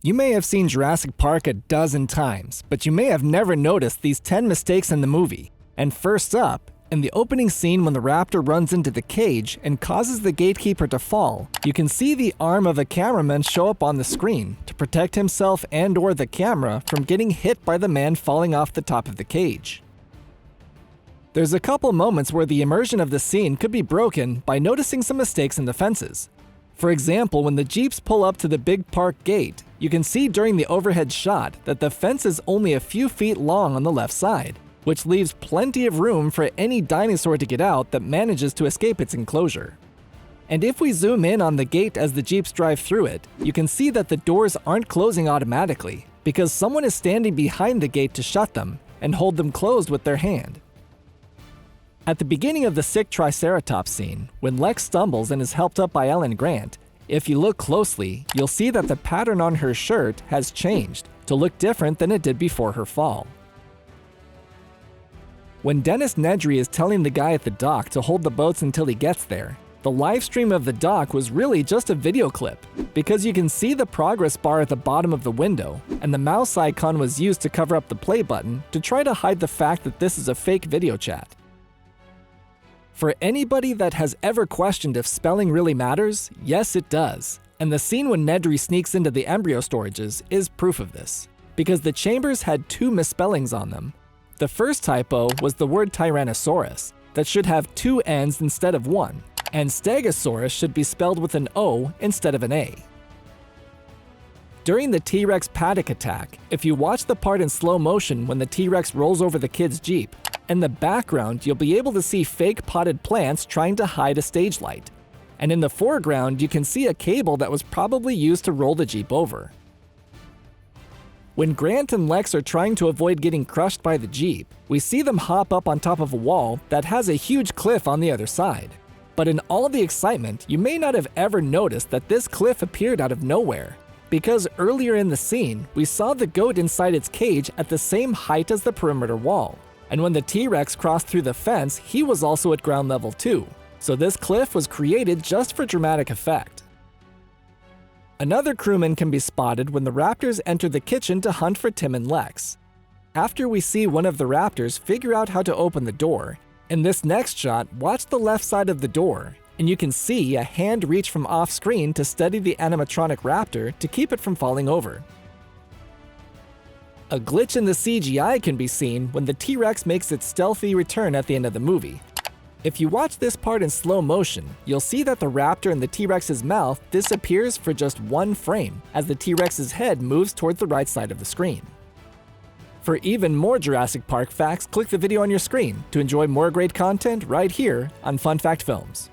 You may have seen Jurassic Park a dozen times, but you may have never noticed these 10 mistakes in the movie. And first up, in the opening scene when the raptor runs into the cage and causes the gatekeeper to fall, you can see the arm of a cameraman show up on the screen to protect himself and/or the camera from getting hit by the man falling off the top of the cage. There's a couple moments where the immersion of the scene could be broken by noticing some mistakes in the fences. For example, when the Jeeps pull up to the big park gate, you can see during the overhead shot that the fence is only a few feet long on the left side, which leaves plenty of room for any dinosaur to get out that manages to escape its enclosure. And if we zoom in on the gate as the Jeeps drive through it, you can see that the doors aren't closing automatically because someone is standing behind the gate to shut them and hold them closed with their hand. At the beginning of the sick Triceratops scene, when Lex stumbles and is helped up by Ellen Grant, if you look closely, you'll see that the pattern on her shirt has changed to look different than it did before her fall. When Dennis Nedry is telling the guy at the dock to hold the boats until he gets there, the live stream of the dock was really just a video clip, because you can see the progress bar at the bottom of the window, and the mouse icon was used to cover up the play button to try to hide the fact that this is a fake video chat. For anybody that has ever questioned if spelling really matters, yes it does. And the scene when Nedry sneaks into the embryo storages is proof of this, because the chambers had 2 misspellings on them. The first typo was the word Tyrannosaurus, that should have 2 N's instead of 1, and Stegosaurus should be spelled with an O instead of an A. During the T-Rex panic attack, if you watch the part in slow motion when the T-Rex rolls over the kid's Jeep, in the background you'll be able to see fake potted plants trying to hide a stage light. And in the foreground you can see a cable that was probably used to roll the Jeep over. When Grant and Lex are trying to avoid getting crushed by the Jeep, we see them hop up on top of a wall that has a huge cliff on the other side. But in all the excitement, you may not have ever noticed that this cliff appeared out of nowhere, because earlier in the scene, we saw the goat inside its cage at the same height as the perimeter wall. And when the T-Rex crossed through the fence, he was also at ground level too. So this cliff was created just for dramatic effect. Another crewman can be spotted when the raptors enter the kitchen to hunt for Tim and Lex. After we see one of the raptors figure out how to open the door, in this next shot, watch the left side of the door, and you can see a hand reach from off-screen to steady the animatronic raptor to keep it from falling over. A glitch in the CGI can be seen when the T-Rex makes its stealthy return at the end of the movie. If you watch this part in slow motion, you'll see that the raptor in the T-Rex's mouth disappears for just 1 frame as the T-Rex's head moves towards the right side of the screen. For even more Jurassic Park facts, click the video on your screen to enjoy more great content right here on Fun Fact Films.